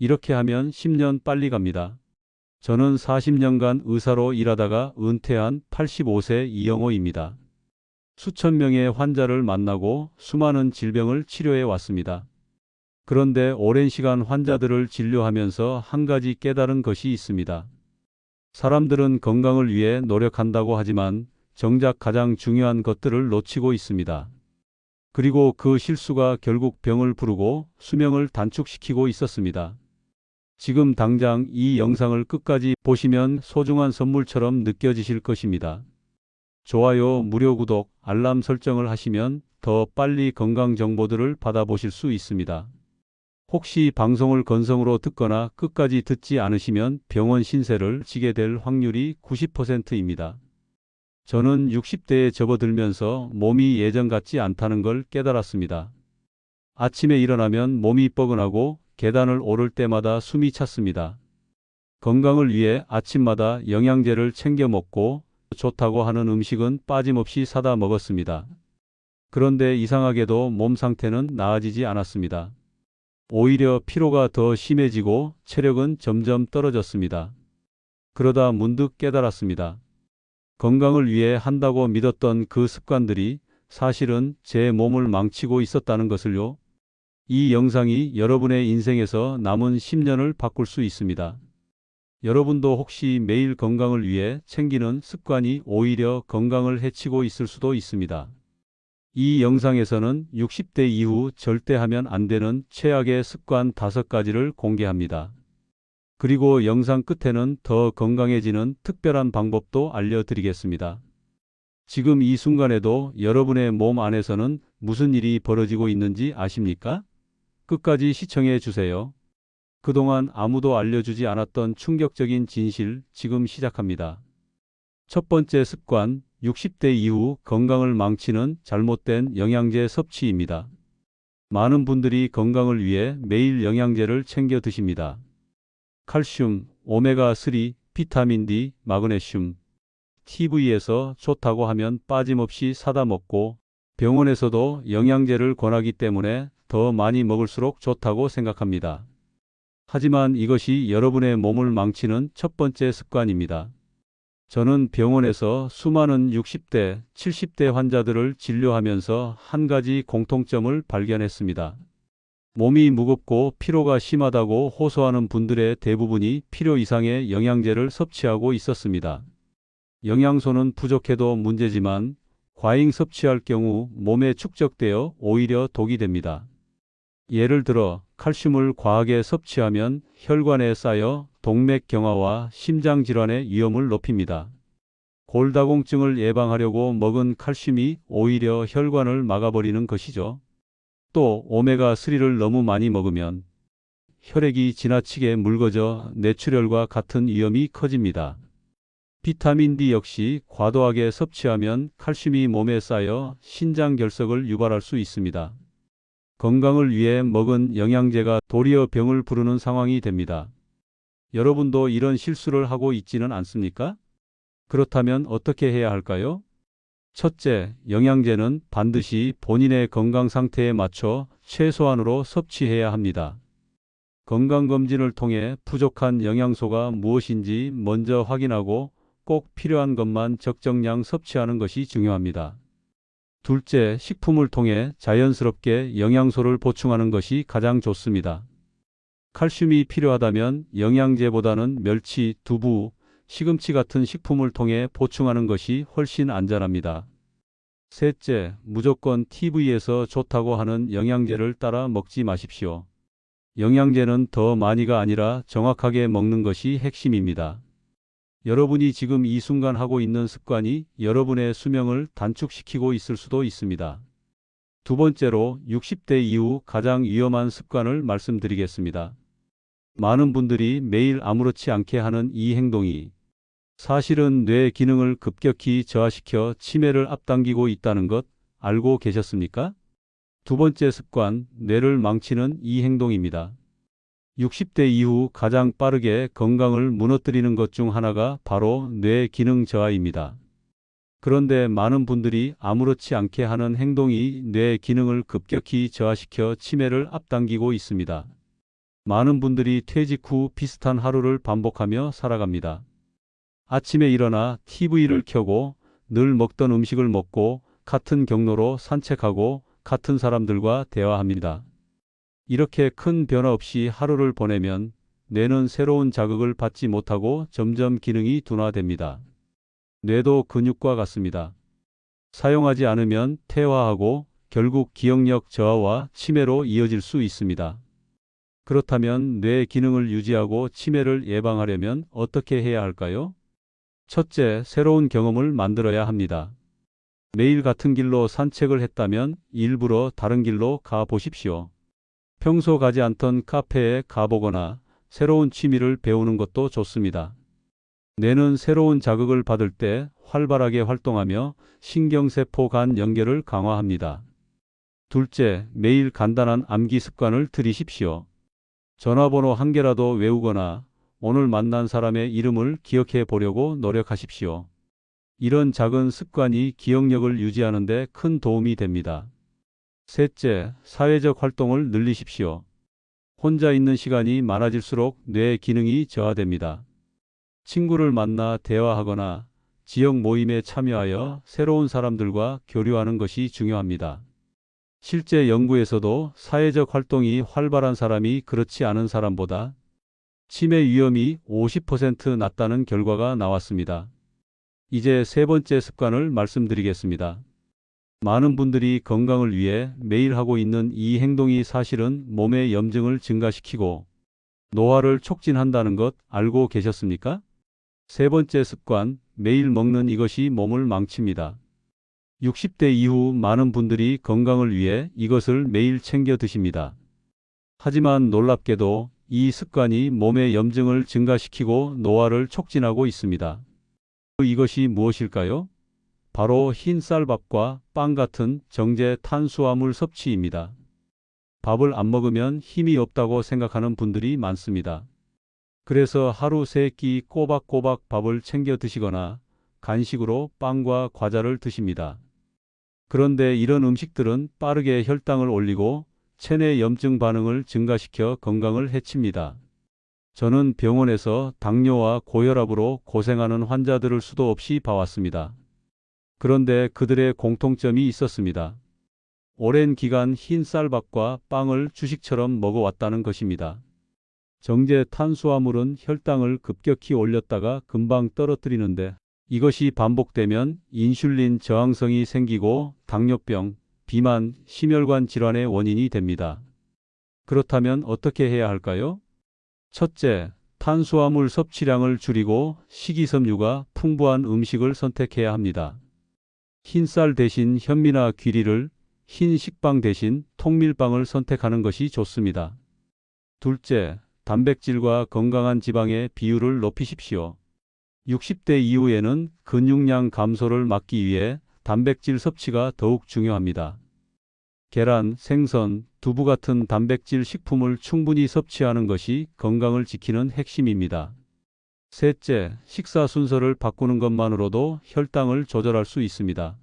이렇게 하면 10년 빨리 갑니다. 저는 40년간 의사로 일하다가 은퇴한 85세 이영호입니다. 수천 명의 환자를 만나고 수많은 질병을 치료해 왔습니다. 그런데 오랜 시간 환자들을 진료하면서 한 가지 깨달은 것이 있습니다. 사람들은 건강을 위해 노력한다고 하지만 정작 가장 중요한 것들을 놓치고 있습니다. 그리고 그 실수가 결국 병을 부르고 수명을 단축시키고 있었습니다. 지금 당장 이 영상을 끝까지 보시면 소중한 선물처럼 느껴지실 것입니다. 좋아요, 무료 구독, 알람 설정을 하시면 더 빨리 건강 정보들을 받아보실 수 있습니다. 혹시 방송을 건성으로 듣거나 끝까지 듣지 않으시면 병원 신세를 지게 될 확률이 90%입니다. 저는 60대에 접어들면서 몸이 예전 같지 않다는 걸 깨달았습니다. 아침에 일어나면 몸이 뻐근하고 계단을 오를 때마다 숨이 찼습니다. 건강을 위해 아침마다 영양제를 챙겨 먹고 좋다고 하는 음식은 빠짐없이 사다 먹었습니다. 그런데 이상하게도 몸 상태는 나아지지 않았습니다. 오히려 피로가 더 심해지고 체력은 점점 떨어졌습니다. 그러다 문득 깨달았습니다. 건강을 위해 한다고 믿었던 그 습관들이 사실은 제 몸을 망치고 있었다는 것을요. 이 영상이 여러분의 인생에서 남은 10년을 바꿀 수 있습니다. 여러분도 혹시 매일 건강을 위해 챙기는 습관이 오히려 건강을 해치고 있을 수도 있습니다. 이 영상에서는 60대 이후 절대 하면 안 되는 최악의 습관 5가지를 공개합니다. 그리고 영상 끝에는 더 건강해지는 특별한 방법도 알려드리겠습니다. 지금 이 순간에도 여러분의 몸 안에서는 무슨 일이 벌어지고 있는지 아십니까? 끝까지 시청해 주세요. 그동안 아무도 알려주지 않았던 충격적인 진실 지금 시작합니다. 첫 번째 습관, 60대 이후 건강을 망치는 잘못된 영양제 섭취입니다. 많은 분들이 건강을 위해 매일 영양제를 챙겨 드십니다. 칼슘, 오메가3, 비타민 D, 마그네슘, TV에서 좋다고 하면 빠짐없이 사다 먹고 병원에서도 영양제를 권하기 때문에 더 많이 먹을수록 좋다고 생각합니다. 하지만 이것이 여러분의 몸을 망치는 첫 번째 습관입니다. 저는 병원에서 수많은 60대, 70대 환자들을 진료하면서 한 가지 공통점을 발견했습니다. 몸이 무겁고 피로가 심하다고 호소하는 분들의 대부분이 필요 이상의 영양제를 섭취하고 있었습니다. 영양소는 부족해도 문제지만 과잉 섭취할 경우 몸에 축적되어 오히려 독이 됩니다. 예를 들어 칼슘을 과하게 섭취하면 혈관에 쌓여 동맥경화와 심장질환의 위험을 높입니다. 골다공증을 예방하려고 먹은 칼슘이 오히려 혈관을 막아버리는 것이죠. 또 오메가3를 너무 많이 먹으면 혈액이 지나치게 묽어져 뇌출혈과 같은 위험이 커집니다. 비타민 D 역시 과도하게 섭취하면 칼슘이 몸에 쌓여 신장결석을 유발할 수 있습니다. 건강을 위해 먹은 영양제가 도리어 병을 부르는 상황이 됩니다. 여러분도 이런 실수를 하고 있지는 않습니까? 그렇다면 어떻게 해야 할까요? 첫째, 영양제는 반드시 본인의 건강 상태에 맞춰 최소한으로 섭취해야 합니다. 건강검진을 통해 부족한 영양소가 무엇인지 먼저 확인하고 꼭 필요한 것만 적정량 섭취하는 것이 중요합니다. 둘째, 식품을 통해 자연스럽게 영양소를 보충하는 것이 가장 좋습니다. 칼슘이 필요하다면 영양제보다는 멸치, 두부, 시금치 같은 식품을 통해 보충하는 것이 훨씬 안전합니다. 셋째, 무조건 TV에서 좋다고 하는 영양제를 따라 먹지 마십시오. 영양제는 더 많이가 아니라 정확하게 먹는 것이 핵심입니다. 여러분이 지금 이 순간 하고 있는 습관이 여러분의 수명을 단축시키고 있을 수도 있습니다. 두 번째로 60대 이후 가장 위험한 습관을 말씀드리겠습니다. 많은 분들이 매일 아무렇지 않게 하는 이 행동이 사실은 뇌 기능을 급격히 저하시켜 치매를 앞당기고 있다는 것 알고 계셨습니까? 두 번째 습관, 뇌를 망치는 이 행동입니다. 60대 이후 가장 빠르게 건강을 무너뜨리는 것 중 하나가 바로 뇌 기능 저하입니다. 그런데 많은 분들이 아무렇지 않게 하는 행동이 뇌 기능을 급격히 저하시켜 치매를 앞당기고 있습니다. 많은 분들이 퇴직 후 비슷한 하루를 반복하며 살아갑니다. 아침에 일어나 TV를 켜고 늘 먹던 음식을 먹고 같은 경로로 산책하고 같은 사람들과 대화합니다. 이렇게 큰 변화 없이 하루를 보내면 뇌는 새로운 자극을 받지 못하고 점점 기능이 둔화됩니다. 뇌도 근육과 같습니다. 사용하지 않으면 퇴화하고 결국 기억력 저하와 치매로 이어질 수 있습니다. 그렇다면 뇌 기능을 유지하고 치매를 예방하려면 어떻게 해야 할까요? 첫째, 새로운 경험을 만들어야 합니다. 매일 같은 길로 산책을 했다면 일부러 다른 길로 가 보십시오. 평소 가지 않던 카페에 가보거나 새로운 취미를 배우는 것도 좋습니다. 뇌는 새로운 자극을 받을 때 활발하게 활동하며 신경세포 간 연결을 강화합니다. 둘째, 매일 간단한 암기 습관을 들이십시오. 전화번호 한 개라도 외우거나 오늘 만난 사람의 이름을 기억해 보려고 노력하십시오. 이런 작은 습관이 기억력을 유지하는 데 큰 도움이 됩니다. 셋째, 사회적 활동을 늘리십시오. 혼자 있는 시간이 많아질수록 뇌 기능이 저하됩니다. 친구를 만나 대화하거나 지역 모임에 참여하여 새로운 사람들과 교류하는 것이 중요합니다. 실제 연구에서도 사회적 활동이 활발한 사람이 그렇지 않은 사람보다 치매 위험이 50% 낮다는 결과가 나왔습니다. 이제 세 번째 습관을 말씀드리겠습니다. 많은 분들이 건강을 위해 매일 하고 있는 이 행동이 사실은 몸의 염증을 증가시키고 노화를 촉진한다는 것 알고 계셨습니까? 세 번째 습관, 매일 먹는 이것이 몸을 망칩니다. 60대 이후 많은 분들이 건강을 위해 이것을 매일 챙겨 드십니다. 하지만 놀랍게도 이 습관이 몸의 염증을 증가시키고 노화를 촉진하고 있습니다. 이것이 무엇일까요? 바로 흰 쌀밥과 빵 같은 정제 탄수화물 섭취입니다. 밥을 안 먹으면 힘이 없다고 생각하는 분들이 많습니다. 그래서 하루 3끼 꼬박꼬박 밥을 챙겨 드시거나 간식으로 빵과 과자를 드십니다. 그런데 이런 음식들은 빠르게 혈당을 올리고 체내 염증 반응을 증가시켜 건강을 해칩니다. 저는 병원에서 당뇨와 고혈압으로 고생하는 환자들을 수도 없이 봐왔습니다. 그런데 그들의 공통점이 있었습니다. 오랜 기간 흰 쌀밥과 빵을 주식처럼 먹어왔다는 것입니다. 정제 탄수화물은 혈당을 급격히 올렸다가 금방 떨어뜨리는데 이것이 반복되면 인슐린 저항성이 생기고 당뇨병, 비만, 심혈관 질환의 원인이 됩니다. 그렇다면 어떻게 해야 할까요? 첫째, 탄수화물 섭취량을 줄이고 식이섬유가 풍부한 음식을 선택해야 합니다. 흰쌀 대신 현미나 귀리를, 흰 식빵 대신 통밀빵을 선택하는 것이 좋습니다. 둘째, 단백질과 건강한 지방의 비율을 높이십시오. 60대 이후에는 근육량 감소를 막기 위해 단백질 섭취가 더욱 중요합니다. 계란, 생선, 두부 같은 단백질 식품을 충분히 섭취하는 것이 건강을 지키는 핵심입니다. 셋째, 식사 순서를 바꾸는 것만으로도 혈당을 조절할 수 있습니다.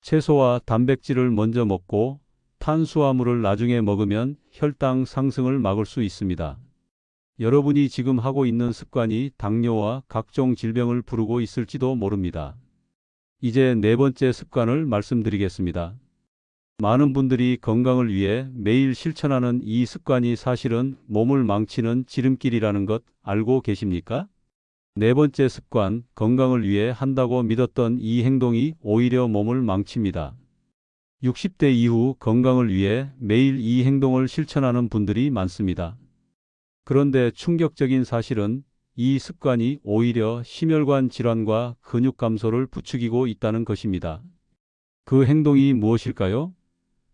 채소와 단백질을 먼저 먹고 탄수화물을 나중에 먹으면 혈당 상승을 막을 수 있습니다. 여러분이 지금 하고 있는 습관이 당뇨와 각종 질병을 부르고 있을지도 모릅니다. 이제 네 번째 습관을 말씀드리겠습니다. 많은 분들이 건강을 위해 매일 실천하는 이 습관이 사실은 몸을 망치는 지름길이라는 것 알고 계십니까? 네 번째 습관, 건강을 위해 한다고 믿었던 이 행동이 오히려 몸을 망칩니다. 60대 이후 건강을 위해 매일 이 행동을 실천하는 분들이 많습니다. 그런데 충격적인 사실은 이 습관이 오히려 심혈관 질환과 근육 감소를 부추기고 있다는 것입니다. 그 행동이 무엇일까요?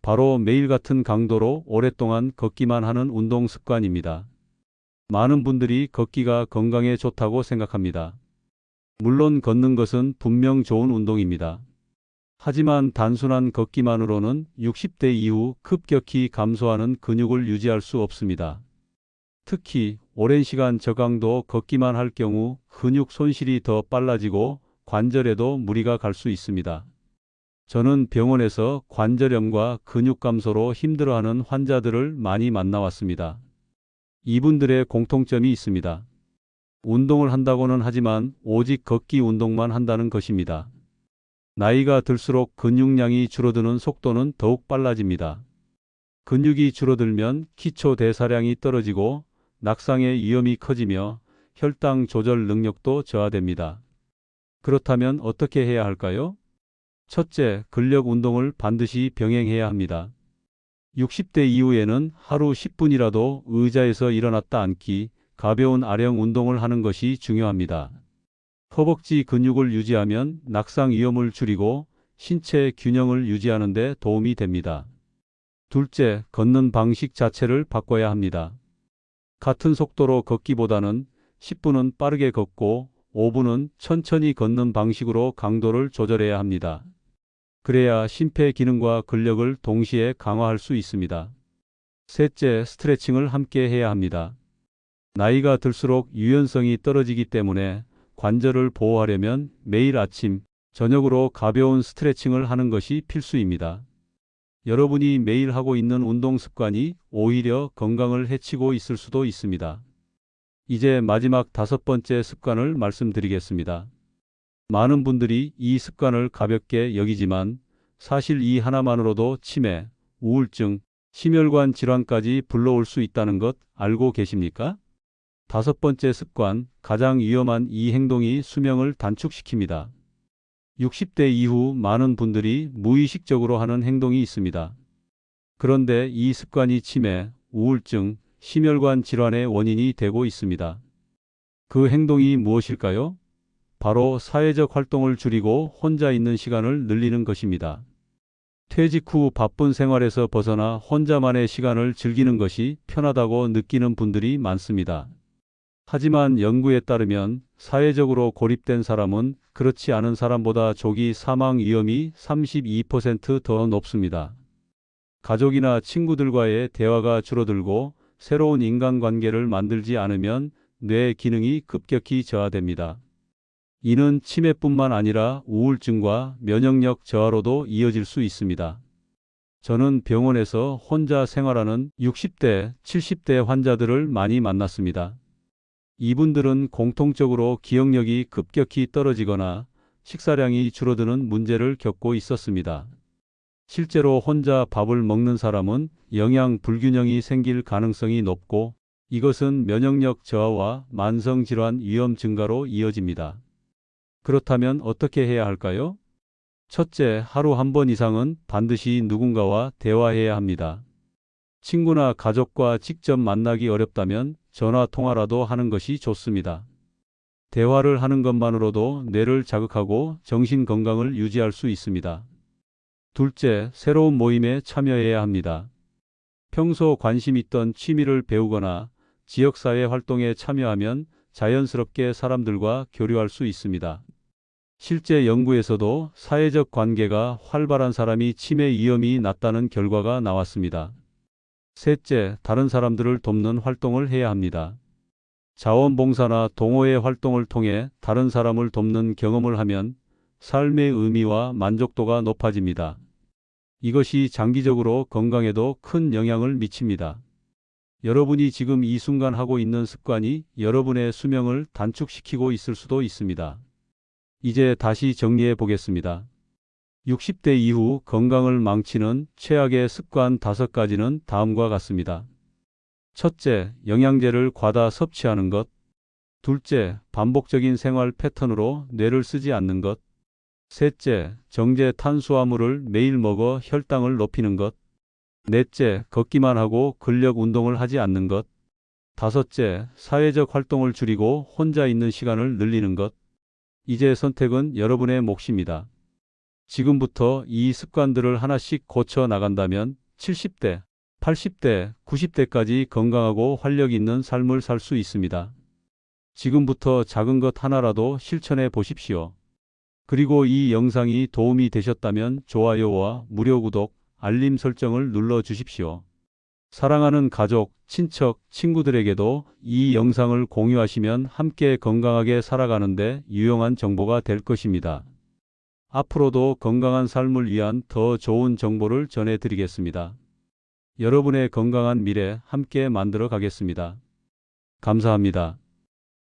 바로 매일 같은 강도로 오랫동안 걷기만 하는 운동 습관입니다. 많은 분들이 걷기가 건강에 좋다고 생각합니다. 물론 걷는 것은 분명 좋은 운동입니다. 하지만 단순한 걷기만으로는 60대 이후 급격히 감소하는 근육을 유지할 수 없습니다. 특히 오랜 시간 저강도 걷기만 할 경우 근육 손실이 더 빨라지고 관절에도 무리가 갈 수 있습니다. 저는 병원에서 관절염과 근육 감소로 힘들어하는 환자들을 많이 만나왔습니다. 이분들의 공통점이 있습니다. 운동을 한다고는 하지만 오직 걷기 운동만 한다는 것입니다. 나이가 들수록 근육량이 줄어드는 속도는 더욱 빨라집니다. 근육이 줄어들면 기초 대사량이 떨어지고 낙상의 위험이 커지며 혈당 조절 능력도 저하됩니다. 그렇다면 어떻게 해야 할까요? 첫째, 근력 운동을 반드시 병행해야 합니다. 60대 이후에는 하루 10분이라도 의자에서 일어났다 앉기, 가벼운 아령 운동을 하는 것이 중요합니다. 허벅지 근육을 유지하면 낙상 위험을 줄이고 신체 균형을 유지하는 데 도움이 됩니다. 둘째, 걷는 방식 자체를 바꿔야 합니다. 같은 속도로 걷기보다는 10분은 빠르게 걷고 5분은 천천히 걷는 방식으로 강도를 조절해야 합니다. 그래야 심폐 기능과 근력을 동시에 강화할 수 있습니다. 셋째, 스트레칭을 함께 해야 합니다. 나이가 들수록 유연성이 떨어지기 때문에 관절을 보호하려면 매일 아침, 저녁으로 가벼운 스트레칭을 하는 것이 필수입니다. 여러분이 매일 하고 있는 운동 습관이 오히려 건강을 해치고 있을 수도 있습니다. 이제 마지막 5번째 습관을 말씀드리겠습니다. 많은 분들이 이 습관을 가볍게 여기지만 사실 이 하나만으로도 치매, 우울증, 심혈관 질환까지 불러올 수 있다는 것 알고 계십니까? 5번째 습관, 가장 위험한 이 행동이 수명을 단축시킵니다. 60대 이후 많은 분들이 무의식적으로 하는 행동이 있습니다. 그런데 이 습관이 치매, 우울증, 심혈관 질환의 원인이 되고 있습니다. 그 행동이 무엇일까요? 바로 사회적 활동을 줄이고 혼자 있는 시간을 늘리는 것입니다. 퇴직 후 바쁜 생활에서 벗어나 혼자만의 시간을 즐기는 것이 편하다고 느끼는 분들이 많습니다. 하지만 연구에 따르면 사회적으로 고립된 사람은 그렇지 않은 사람보다 조기 사망 위험이 32% 더 높습니다. 가족이나 친구들과의 대화가 줄어들고 새로운 인간관계를 만들지 않으면 뇌 기능이 급격히 저하됩니다. 이는 치매뿐만 아니라 우울증과 면역력 저하로도 이어질 수 있습니다. 저는 병원에서 혼자 생활하는 60대, 70대 환자들을 많이 만났습니다. 이분들은 공통적으로 기억력이 급격히 떨어지거나 식사량이 줄어드는 문제를 겪고 있었습니다. 실제로 혼자 밥을 먹는 사람은 영양 불균형이 생길 가능성이 높고 이것은 면역력 저하와 만성질환 위험 증가로 이어집니다. 그렇다면 어떻게 해야 할까요? 첫째, 하루 한 번 이상은 반드시 누군가와 대화해야 합니다. 친구나 가족과 직접 만나기 어렵다면 전화 통화라도 하는 것이 좋습니다. 대화를 하는 것만으로도 뇌를 자극하고 정신 건강을 유지할 수 있습니다. 둘째, 새로운 모임에 참여해야 합니다. 평소 관심 있던 취미를 배우거나 지역사회 활동에 참여하면 자연스럽게 사람들과 교류할 수 있습니다. 실제 연구에서도 사회적 관계가 활발한 사람이 치매 위험이 낮다는 결과가 나왔습니다. 셋째, 다른 사람들을 돕는 활동을 해야 합니다. 자원봉사나 동호회 활동을 통해 다른 사람을 돕는 경험을 하면 삶의 의미와 만족도가 높아집니다. 이것이 장기적으로 건강에도 큰 영향을 미칩니다. 여러분이 지금 이 순간 하고 있는 습관이 여러분의 수명을 단축시키고 있을 수도 있습니다. 이제 다시 정리해 보겠습니다. 60대 이후 건강을 망치는 최악의 습관 5가지는 다음과 같습니다. 첫째, 영양제를 과다 섭취하는 것. 둘째, 반복적인 생활 패턴으로 뇌를 쓰지 않는 것. 셋째, 정제 탄수화물을 매일 먹어 혈당을 높이는 것. 넷째, 걷기만 하고 근력 운동을 하지 않는 것. 다섯째, 사회적 활동을 줄이고 혼자 있는 시간을 늘리는 것. 이제 선택은 여러분의 몫입니다. 지금부터 이 습관들을 하나씩 고쳐 나간다면 70대, 80대, 90대까지 건강하고 활력 있는 삶을 살 수 있습니다. 지금부터 작은 것 하나라도 실천해 보십시오. 그리고 이 영상이 도움이 되셨다면 좋아요와 무료 구독, 알림 설정을 눌러 주십시오. 사랑하는 가족, 친척, 친구들에게도 이 영상을 공유하시면 함께 건강하게 살아가는데 유용한 정보가 될 것입니다. 앞으로도 건강한 삶을 위한 더 좋은 정보를 전해드리겠습니다. 여러분의 건강한 미래 함께 만들어 가겠습니다. 감사합니다.